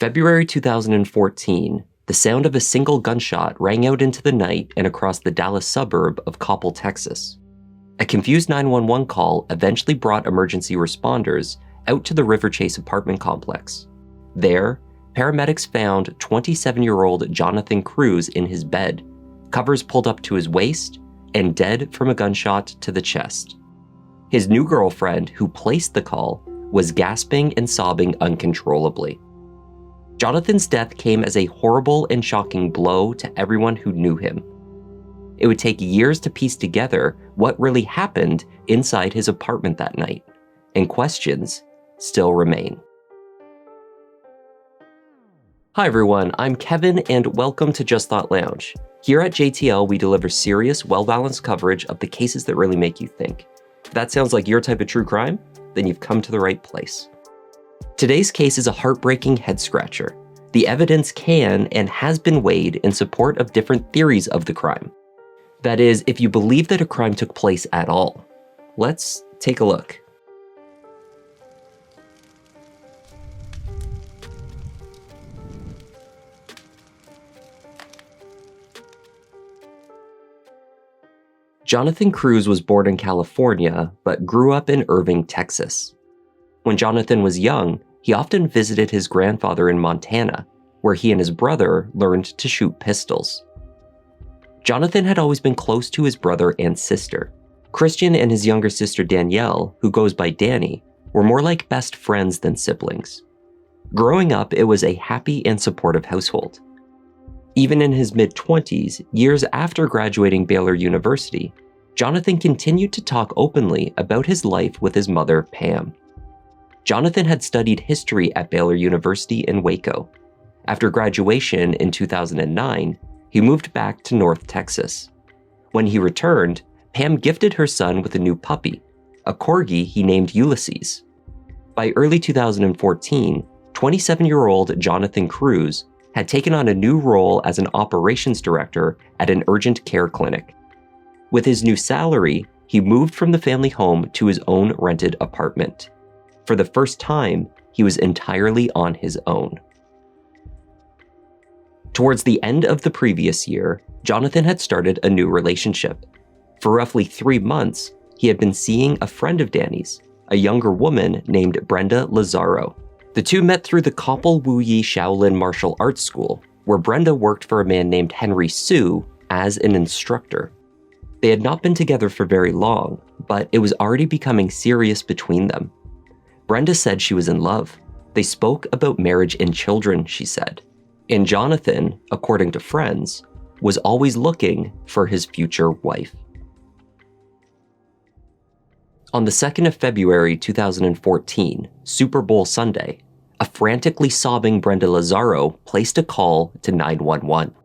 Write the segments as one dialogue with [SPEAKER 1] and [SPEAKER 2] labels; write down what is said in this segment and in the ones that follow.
[SPEAKER 1] February 2014, the sound of a single gunshot rang out into the night and across the Dallas suburb of Coppell, Texas. A confused 911 call eventually brought emergency responders out to the Riverchase apartment complex. There, paramedics found 27-year-old Jonathan Cruz in his bed, covers pulled up to his waist, and dead from a gunshot to the chest. His new girlfriend, who placed the call, was gasping and sobbing uncontrollably. Jonathan's death came as a horrible and shocking blow to everyone who knew him. It would take years to piece together what really happened inside his apartment that night, and questions still remain. Hi everyone, I'm Kevin and welcome to Just Thought Lounge. Here at JTL, we deliver serious, well-balanced coverage of the cases that really make you think. If that sounds like your type of true crime, then you've come to the right place. Today's case is a heartbreaking head-scratcher. The evidence can and has been weighed in support of different theories of the crime. That is, if you believe that a crime took place at all. Let's take a look. Jonathan Cruz was born in California, but grew up in Irving, Texas. When Jonathan was young, he often visited his grandfather in Montana, where he and his brother learned to shoot pistols. Jonathan had always been close to his brother and sister. Christian and his younger sister Danielle, who goes by Danny, were more like best friends than siblings. Growing up, it was a happy and supportive household. Even in his mid-20s, years after graduating Baylor University, Jonathan continued to talk openly about his life with his mother, Pam. Jonathan had studied history at Baylor University in Waco. After graduation in 2009, he moved back to North Texas. When he returned, Pam gifted her son with a new puppy, a corgi he named Ulysses. By early 2014, 27-year-old Jonathan Cruz had taken on a new role as an operations director at an urgent care clinic. With his new salary, he moved from the family home to his own rented apartment. For the first time, he was entirely on his own. Towards the end of the previous year, Jonathan had started a new relationship. For roughly 3 months, he had been seeing a friend of Danny's, a younger woman named Brenda Lazaro. The two met through the Coppell Wu Yi Shaolin Martial Arts School, where Brenda worked for a man named Henry Su as an instructor. They had not been together for very long, but it was already becoming serious between them. Brenda said she was in love. They spoke about marriage and children, she said. And Jonathan, according to friends, was always looking for his future wife. On the 2nd of February 2014, Super Bowl Sunday, a frantically sobbing Brenda Lazaro placed a call to 911.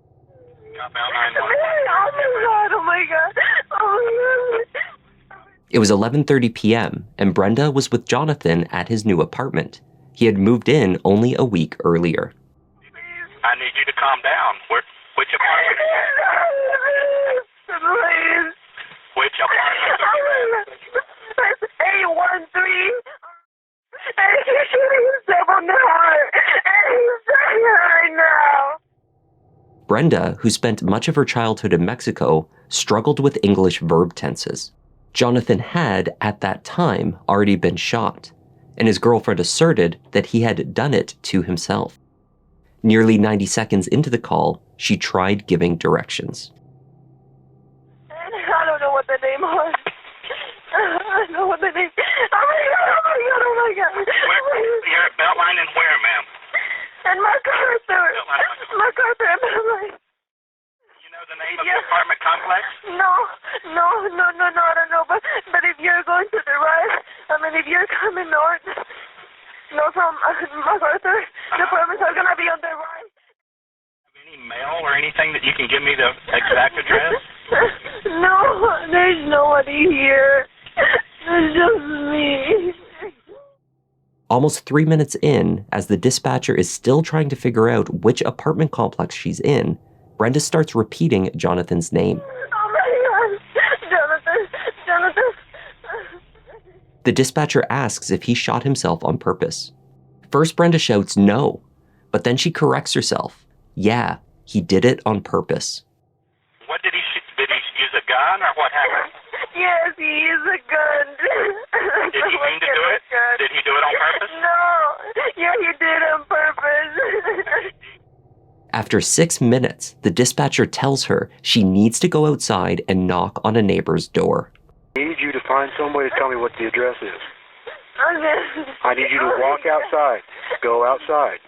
[SPEAKER 2] Oh my God.
[SPEAKER 1] It was 11:30 p.m., and Brenda was with Jonathan at his new apartment. He had moved in only a week earlier.
[SPEAKER 3] I need you to calm down. Which apartment?
[SPEAKER 2] Please.
[SPEAKER 3] Which apartment are you in?
[SPEAKER 2] 813. And he's shooting himself on the heart. And he's dying right now.
[SPEAKER 1] Brenda, who spent much of her childhood in Mexico, struggled with English verb tenses. Jonathan had, at that time, already been shot, and his girlfriend asserted that he had done it to himself. Nearly 90 seconds into the call, she tried giving directions.
[SPEAKER 2] I don't know what the name was. I don't know what the name. Oh my God.
[SPEAKER 3] You're at Beltline and where, ma'am?
[SPEAKER 2] And MacArthur. MacArthur and Beltline.
[SPEAKER 3] You know the name of the apartment complex?
[SPEAKER 2] No, I don't know. But if you're going to the right, if you're coming north, from MacArthur, the apartments are gonna be on the right.
[SPEAKER 3] Have any mail or anything that you can give me the exact address?
[SPEAKER 2] No, there's nobody here. It's just me.
[SPEAKER 1] Almost 3 minutes in, as the dispatcher is still trying to figure out which apartment complex she's in, Brenda starts repeating Jonathan's name.
[SPEAKER 2] Oh my God. Jonathan.
[SPEAKER 1] The dispatcher asks if he shot himself on purpose. First, Brenda shouts no, But then she corrects herself. Yeah, he did it on purpose.
[SPEAKER 3] What did he shoot? Did he use a gun or what happened?
[SPEAKER 2] Yes, he used a gun.
[SPEAKER 3] Did he mean to do it? Did he do it on purpose?
[SPEAKER 2] No. Yeah, he did on purpose.
[SPEAKER 1] After 6 minutes, the dispatcher tells her she needs to go outside and knock on a neighbor's door.
[SPEAKER 4] I need you to find some way to tell me what the address is.
[SPEAKER 2] Okay.
[SPEAKER 4] I need you to walk outside. Go outside.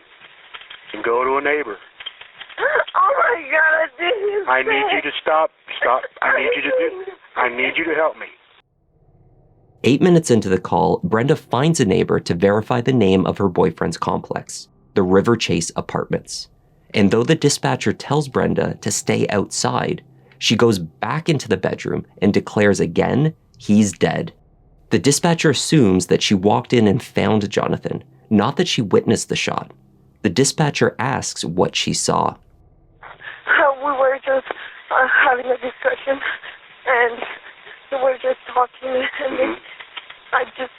[SPEAKER 4] And go to a neighbor.
[SPEAKER 2] Oh my God,
[SPEAKER 4] I need you to stop. I need you to help me.
[SPEAKER 1] 8 minutes into the call, Brenda finds a neighbor to verify the name of her boyfriend's complex, the Riverchase Apartments. And though the dispatcher tells Brenda to stay outside, she goes back into the bedroom and declares again, he's dead. The dispatcher assumes that she walked in and found Jonathan, not that she witnessed the shot. The dispatcher asks what she saw.
[SPEAKER 2] We were just having a discussion, and we were just talking, and then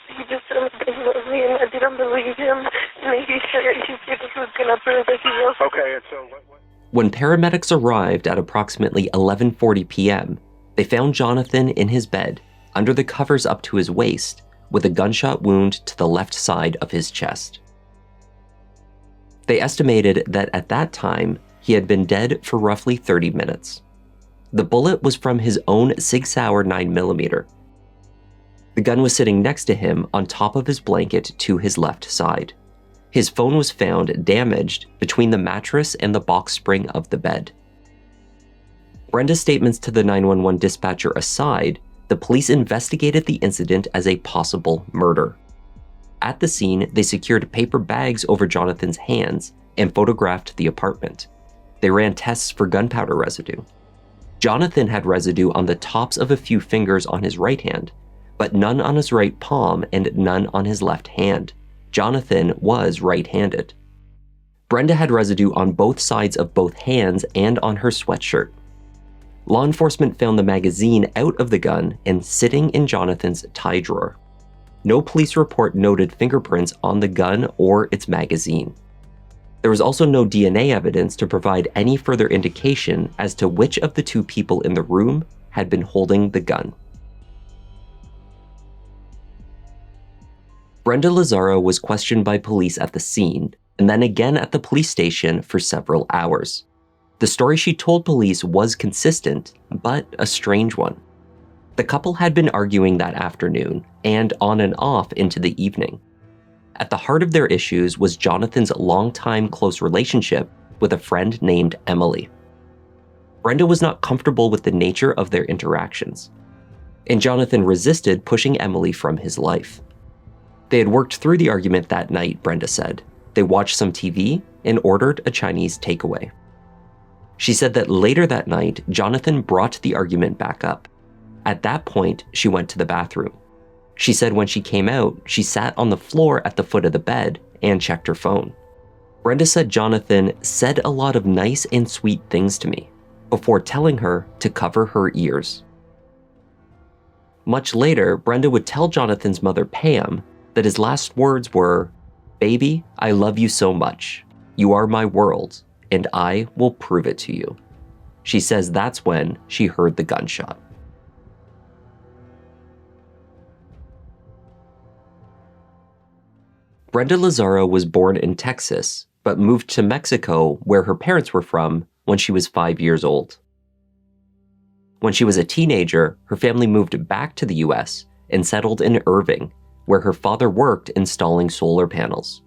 [SPEAKER 2] he just didn't love me, and I didn't believe him, and he said he was going to prove that he was.
[SPEAKER 4] Okay, and so what?
[SPEAKER 1] When paramedics arrived at approximately 11:40 p.m., they found Jonathan in his bed, under the covers up to his waist, with a gunshot wound to the left side of his chest. They estimated that at that time, he had been dead for roughly 30 minutes. The bullet was from his own Sig Sauer 9mm. The gun was sitting next to him on top of his blanket to his left side. His phone was found damaged between the mattress and the box spring of the bed. Brenda's statements to the 911 dispatcher aside, the police investigated the incident as a possible murder. At the scene, they secured paper bags over Jonathan's hands and photographed the apartment. They ran tests for gunpowder residue. Jonathan had residue on the tops of a few fingers on his right hand, but none on his right palm and none on his left hand. Jonathan was right-handed. Brenda had residue on both sides of both hands and on her sweatshirt. Law enforcement found the magazine out of the gun and sitting in Jonathan's tie drawer. No police report noted fingerprints on the gun or its magazine. There was also no DNA evidence to provide any further indication as to which of the two people in the room had been holding the gun. Brenda Lazaro was questioned by police at the scene, and then again at the police station for several hours. The story she told police was consistent, but a strange one. The couple had been arguing that afternoon, and on and off into the evening. At the heart of their issues was Jonathan's longtime close relationship with a friend named Emily. Brenda was not comfortable with the nature of their interactions, and Jonathan resisted pushing Emily from his life. They had worked through the argument that night, Brenda said. They watched some TV and ordered a Chinese takeaway. She said that later that night, Jonathan brought the argument back up. At that point, she went to the bathroom. She said when she came out, she sat on the floor at the foot of the bed and checked her phone. Brenda said Jonathan said a lot of nice and sweet things to me before telling her to cover her ears. Much later, Brenda would tell Jonathan's mother, Pam, that his last words were, "Baby, I love you so much. You are my world, and I will prove it to you." She says that's when she heard the gunshot. Brenda Lazaro was born in Texas, but moved to Mexico, where her parents were from, when she was 5 years old. When she was a teenager, her family moved back to the US and settled in Irving, where her father worked installing solar panels.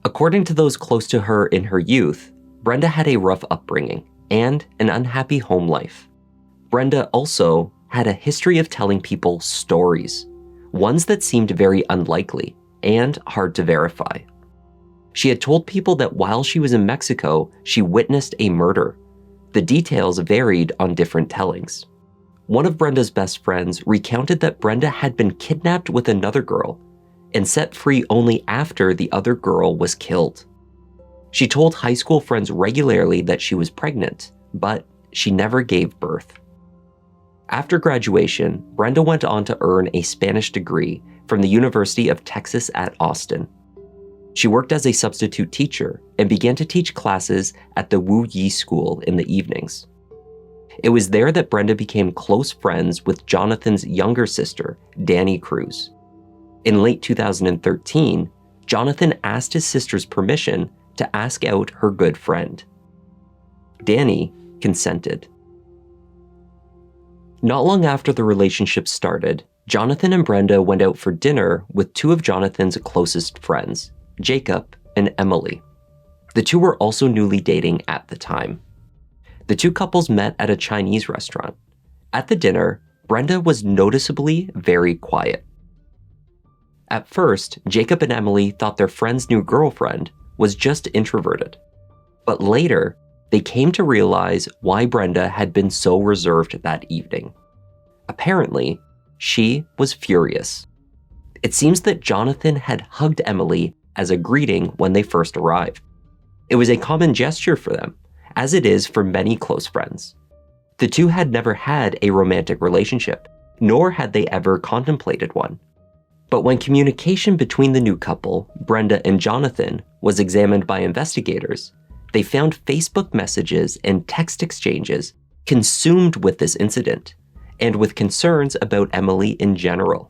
[SPEAKER 1] According to those close to her in her youth, Brenda had a rough upbringing and an unhappy home life. Brenda also had a history of telling people stories, ones that seemed very unlikely and hard to verify. She had told people that while she was in Mexico, she witnessed a murder. The details varied on different tellings. One of Brenda's best friends recounted that Brenda had been kidnapped with another girl and set free only after the other girl was killed. She told high school friends regularly that she was pregnant, but she never gave birth. After graduation, Brenda went on to earn a Spanish degree from the University of Texas at Austin. She worked as a substitute teacher and began to teach classes at the Wu Yi School in the evenings. It was there that Brenda became close friends with Jonathan's younger sister, Danny Cruz. In late 2013, Jonathan asked his sister's permission to ask out her good friend. Danny consented. Not long after the relationship started, Jonathan and Brenda went out for dinner with two of Jonathan's closest friends, Jacob and Emily. The two were also newly dating at the time. The two couples met at a Chinese restaurant. At the dinner, Brenda was noticeably very quiet. At first, Jacob and Emily thought their friend's new girlfriend was just introverted. But later, they came to realize why Brenda had been so reserved that evening. Apparently, she was furious. It seems that Jonathan had hugged Emily as a greeting when they first arrived. It was a common gesture for them, as it is for many close friends. The two had never had a romantic relationship, nor had they ever contemplated one. But when communication between the new couple, Brenda and Jonathan, was examined by investigators, they found Facebook messages and text exchanges consumed with this incident, and with concerns about Emily in general.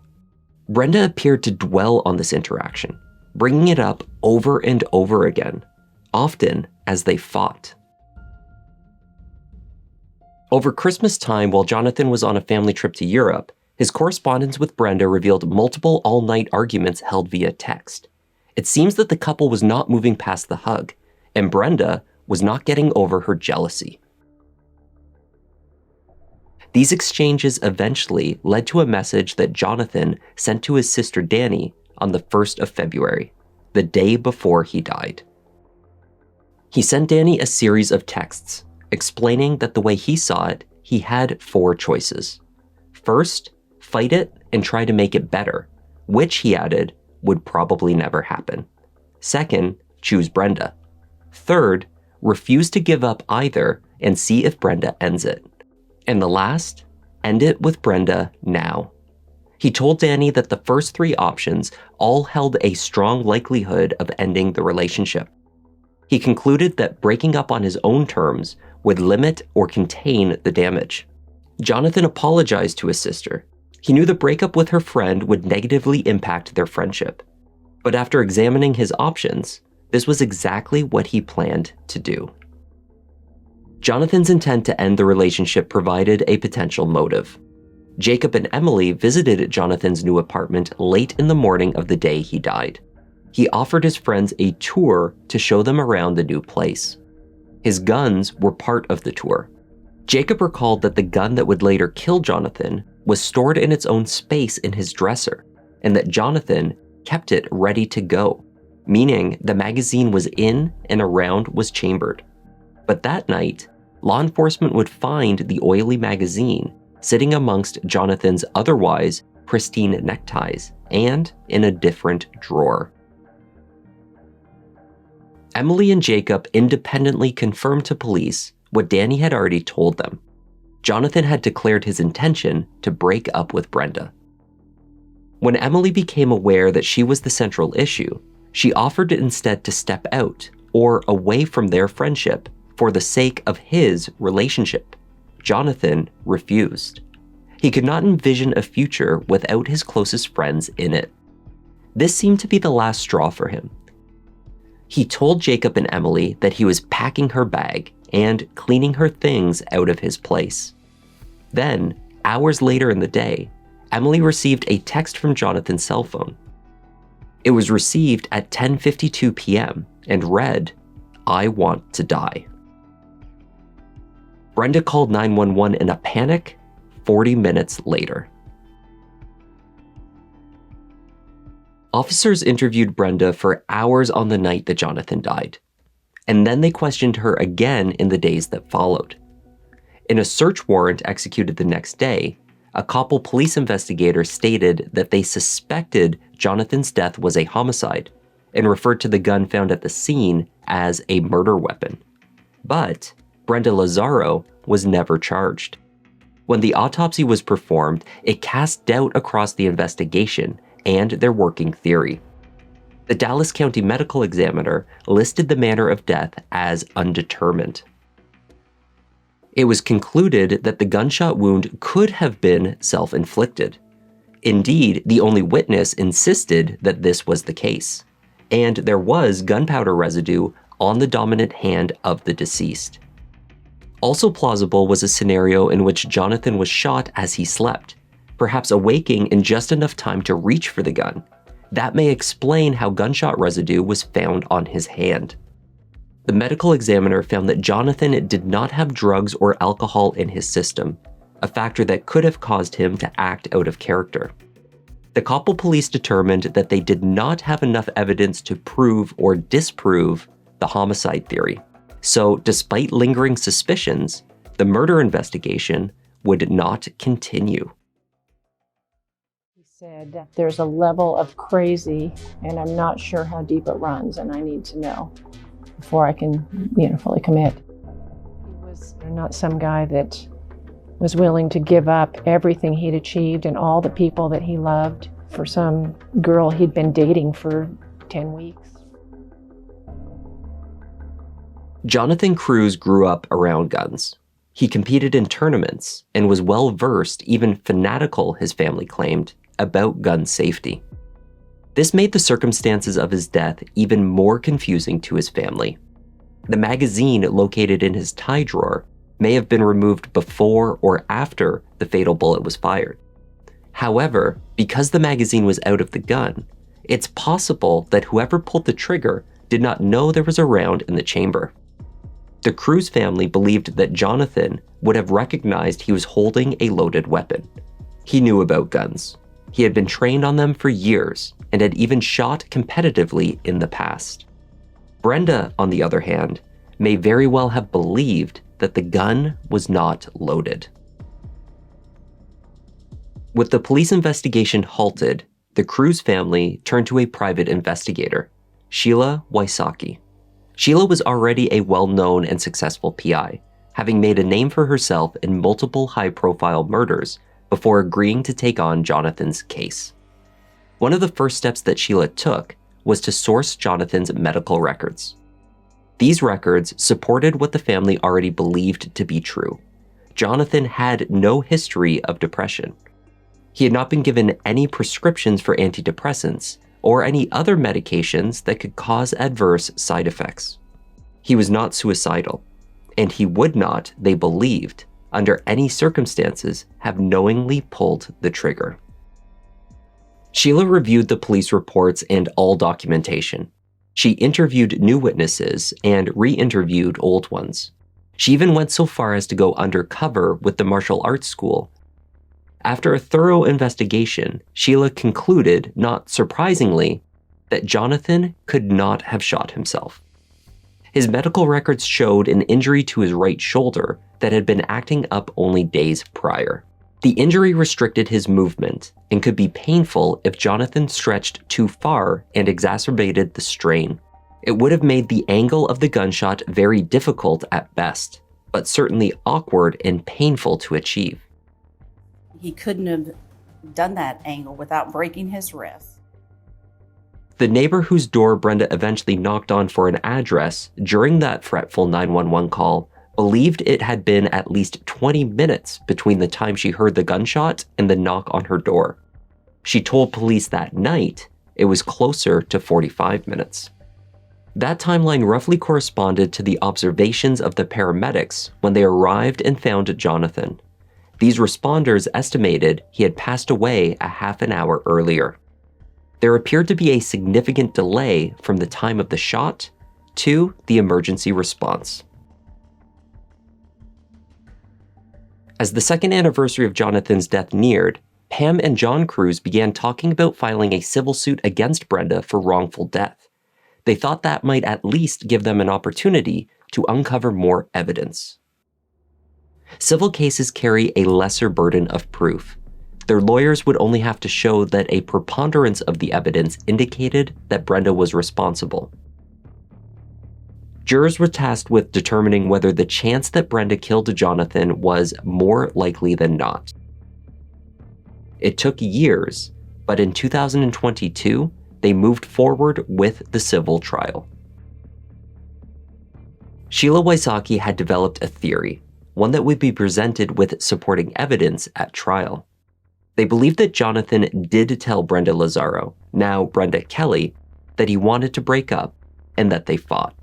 [SPEAKER 1] Brenda appeared to dwell on this interaction, bringing it up over and over again, often as they fought. Over Christmas time, while Jonathan was on a family trip to Europe, his correspondence with Brenda revealed multiple all-night arguments held via text. It seems that the couple was not moving past the hug, and Brenda was not getting over her jealousy. These exchanges eventually led to a message that Jonathan sent to his sister Danny on the 1st of February, the day before he died. He sent Danny a series of texts explaining that the way he saw it, he had 4 choices. First, fight it and try to make it better, which, he added, would probably never happen. Second, choose Brenda. Third, refuse to give up either and see if Brenda ends it. And the last, end it with Brenda now. He told Danny that the first 3 options all held a strong likelihood of ending the relationship. He concluded that breaking up on his own terms would limit or contain the damage. Jonathan apologized to his sister. He knew the breakup with her friend would negatively impact their friendship. But after examining his options, this was exactly what he planned to do. Jonathan's intent to end the relationship provided a potential motive. Jacob and Emily visited Jonathan's new apartment late in the morning of the day he died. He offered his friends a tour to show them around the new place. His guns were part of the tour. Jacob recalled that the gun that would later kill Jonathan was stored in its own space in his dresser, and that Jonathan kept it ready to go, meaning the magazine was in and a round was chambered. But that night, law enforcement would find the oily magazine sitting amongst Jonathan's otherwise pristine neckties and in a different drawer. Emily and Jacob independently confirmed to police what Danny had already told them. Jonathan had declared his intention to break up with Brenda. When Emily became aware that she was the central issue, she offered instead to step out or away from their friendship for the sake of his relationship. Jonathan refused. He could not envision a future without his closest friends in it. This seemed to be the last straw for him. He told Jacob and Emily that he was packing her bag and cleaning her things out of his place. Then, hours later in the day, Emily received a text from Jonathan's cell phone. It was received at 10:52 p.m. and read, "I want to die." Brenda called 911 in a panic 40 minutes later. Officers interviewed Brenda for hours on the night that Jonathan died, and then they questioned her again in the days that followed. In a search warrant executed the next day, a Coppell police investigator stated that they suspected Jonathan's death was a homicide and referred to the gun found at the scene as a murder weapon. But Brenda Lazaro was never charged. When the autopsy was performed, it cast doubt across the investigation and their working theory. The Dallas County Medical Examiner listed the manner of death as undetermined. It was concluded that the gunshot wound could have been self-inflicted. Indeed, the only witness insisted that this was the case, and there was gunpowder residue on the dominant hand of the deceased. Also plausible was a scenario in which Jonathan was shot as he slept, perhaps awaking in just enough time to reach for the gun. That may explain how gunshot residue was found on his hand. The medical examiner found that Jonathan did not have drugs or alcohol in his system, a factor that could have caused him to act out of character. The Coppell police determined that they did not have enough evidence to prove or disprove the homicide theory. So, despite lingering suspicions, the murder investigation would not continue.
[SPEAKER 5] He said, there's a level of crazy, and I'm not sure how deep it runs, and I need to know before I can, fully commit. He was not some guy that was willing to give up everything he'd achieved and all the people that he loved for some girl he'd been dating for 10 weeks.
[SPEAKER 1] Jonathan Cruz grew up around guns. He competed in tournaments and was well-versed, even fanatical, his family claimed, about gun safety. This made the circumstances of his death even more confusing to his family. The magazine located in his tie drawer may have been removed before or after the fatal bullet was fired. However, because the magazine was out of the gun, it's possible that whoever pulled the trigger did not know there was a round in the chamber. The Cruz family believed that Jonathan would have recognized he was holding a loaded weapon. He knew about guns. He had been trained on them for years and had even shot competitively in the past. Brenda, on the other hand, may very well have believed that the gun was not loaded. With the police investigation halted, the Cruz family turned to a private investigator, Sheila Wysocki. Sheila was already a well-known and successful PI, having made a name for herself in multiple high-profile murders before agreeing to take on Jonathan's case. One of the first steps that Sheila took was to source Jonathan's medical records. These records supported what the family already believed to be true. Jonathan had no history of depression. He had not been given any prescriptions for antidepressants or any other medications that could cause adverse side effects. He was not suicidal, and he would not, they believed, under any circumstances, have knowingly pulled the trigger. Sheila reviewed the police reports and all documentation. She interviewed new witnesses and re-interviewed old ones. She even went so far as to go undercover with the martial arts school. After a thorough investigation, Sheila concluded, not surprisingly, that Jonathan could not have shot himself. His medical records showed an injury to his right shoulder that had been acting up only days prior. The injury restricted his movement and could be painful if Jonathan stretched too far and exacerbated the strain. It would have made the angle of the gunshot very difficult at best, but certainly awkward and painful to achieve.
[SPEAKER 6] He couldn't have done that angle without breaking his wrist.
[SPEAKER 1] The neighbor whose door Brenda eventually knocked on for an address during that fretful 911 call believed it had been at least 20 minutes between the time she heard the gunshot and the knock on her door. She told police that night it was closer to 45 minutes. That timeline roughly corresponded to the observations of the paramedics when they arrived and found Jonathan. These responders estimated he had passed away a half an hour earlier. There appeared to be a significant delay from the time of the shot to the emergency response. As the second anniversary of Jonathan's death neared, Pam and John Cruz began talking about filing a civil suit against Brenda for wrongful death. They thought that might at least give them an opportunity to uncover more evidence. Civil cases carry a lesser burden of proof. Their lawyers would only have to show that a preponderance of the evidence indicated that Brenda was responsible. Jurors were tasked with determining whether the chance that Brenda killed Jonathan was more likely than not. It took years, but in 2022, they moved forward with the civil trial. Sheila Wysocki had developed a theory, one that would be presented with supporting evidence at trial. They believed that Jonathan did tell Brenda Lazaro, now Brenda Kelly, that he wanted to break up and that they fought.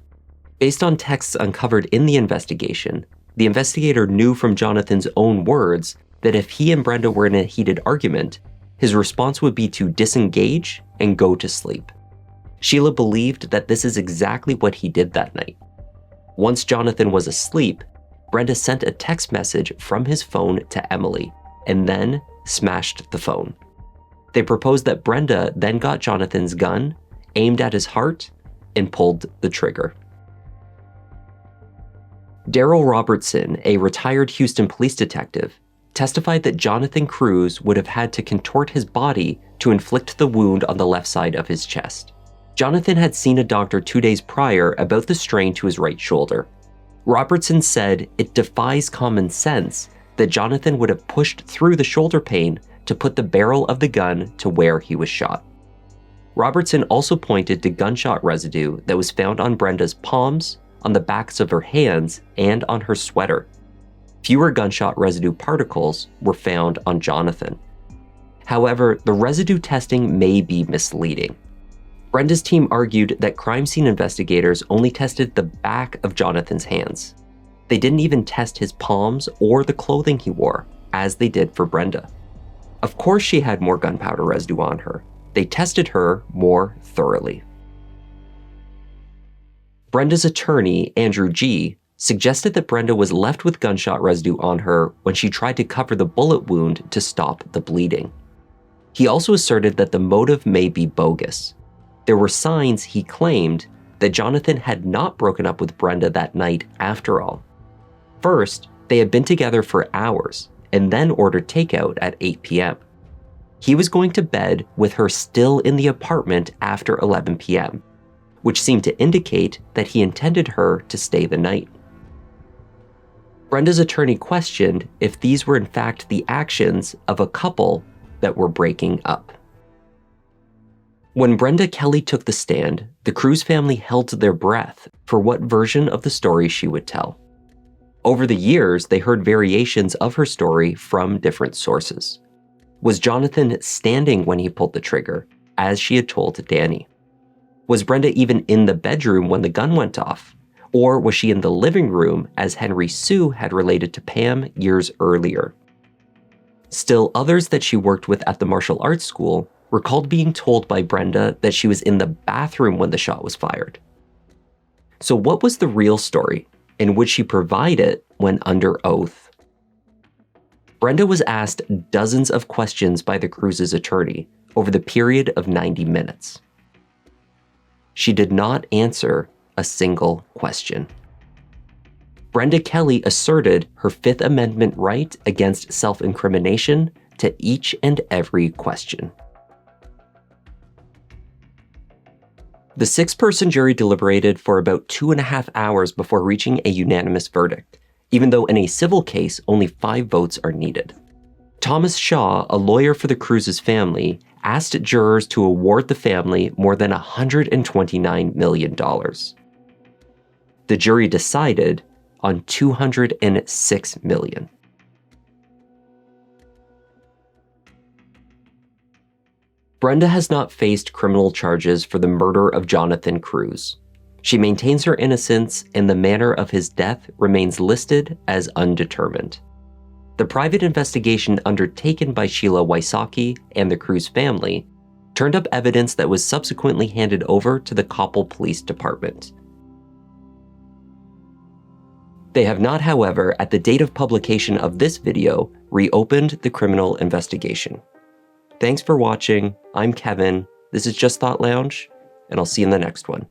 [SPEAKER 1] Based on texts uncovered in the investigation, the investigator knew from Jonathan's own words that if he and Brenda were in a heated argument, his response would be to disengage and go to sleep. Sheila believed that this is exactly what he did that night. Once Jonathan was asleep, Brenda sent a text message from his phone to Emily and then smashed the phone. They proposed that Brenda then got Jonathan's gun, aimed at his heart, and pulled the trigger. Daryl Robertson, a retired Houston police detective, testified that Jonathan Cruz would have had to contort his body to inflict the wound on the left side of his chest. Jonathan had seen a doctor 2 days prior about the strain to his right shoulder. Robertson said it defies common sense that Jonathan would have pushed through the shoulder pain to put the barrel of the gun to where he was shot. Robertson also pointed to gunshot residue that was found on Brenda's palms, on the backs of her hands, and on her sweater. Fewer gunshot residue particles were found on Jonathan. However, the residue testing may be misleading. Brenda's team argued that crime scene investigators only tested the back of Jonathan's hands. They didn't even test his palms or the clothing he wore, as they did for Brenda. Of course she had more gunpowder residue on her. They tested her more thoroughly. Brenda's attorney, Andrew G., suggested that Brenda was left with gunshot residue on her when she tried to cover the bullet wound to stop the bleeding. He also asserted that the motive may be bogus. There were signs, he claimed, that Jonathan had not broken up with Brenda that night after all. First, they had been together for hours and then ordered takeout at 8 p.m. He was going to bed with her still in the apartment after 11 p.m., which seemed to indicate that he intended her to stay the night. Brenda's attorney questioned if these were in fact the actions of a couple that were breaking up. When Brenda Kelly took the stand, the Cruz family held their breath for what version of the story she would tell. Over the years, they heard variations of her story from different sources. Was Jonathan standing when he pulled the trigger, as she had told Danny? Was Brenda even in the bedroom when the gun went off? Or was she in the living room, as Henry Sue had related to Pam years earlier? Still, others that she worked with at the martial arts school recalled being told by Brenda that she was in the bathroom when the shot was fired. So what was the real story, and would she provide it when under oath? Brenda was asked dozens of questions by the Cruz's attorney over the period of 90 minutes. She did not answer a single question. Brenda Kelly asserted her Fifth Amendment right against self-incrimination to each and every question. The 6-person jury deliberated for about 2.5 hours before reaching a unanimous verdict, even though in a civil case, only 5 votes are needed. Thomas Shaw, a lawyer for the Cruz's family, asked jurors to award the family more than $129 million. The jury decided on $206 million. Brenda has not faced criminal charges for the murder of Jonathan Cruz. She maintains her innocence, and the manner of his death remains listed as undetermined. The private investigation undertaken by Sheila Wysocki and the Cruz family turned up evidence that was subsequently handed over to the Coppell Police Department. They have not, however, at the date of publication of this video, reopened the criminal investigation. Thanks for watching. I'm Kevin. This is Just Thought Lounge, and I'll see you in the next one.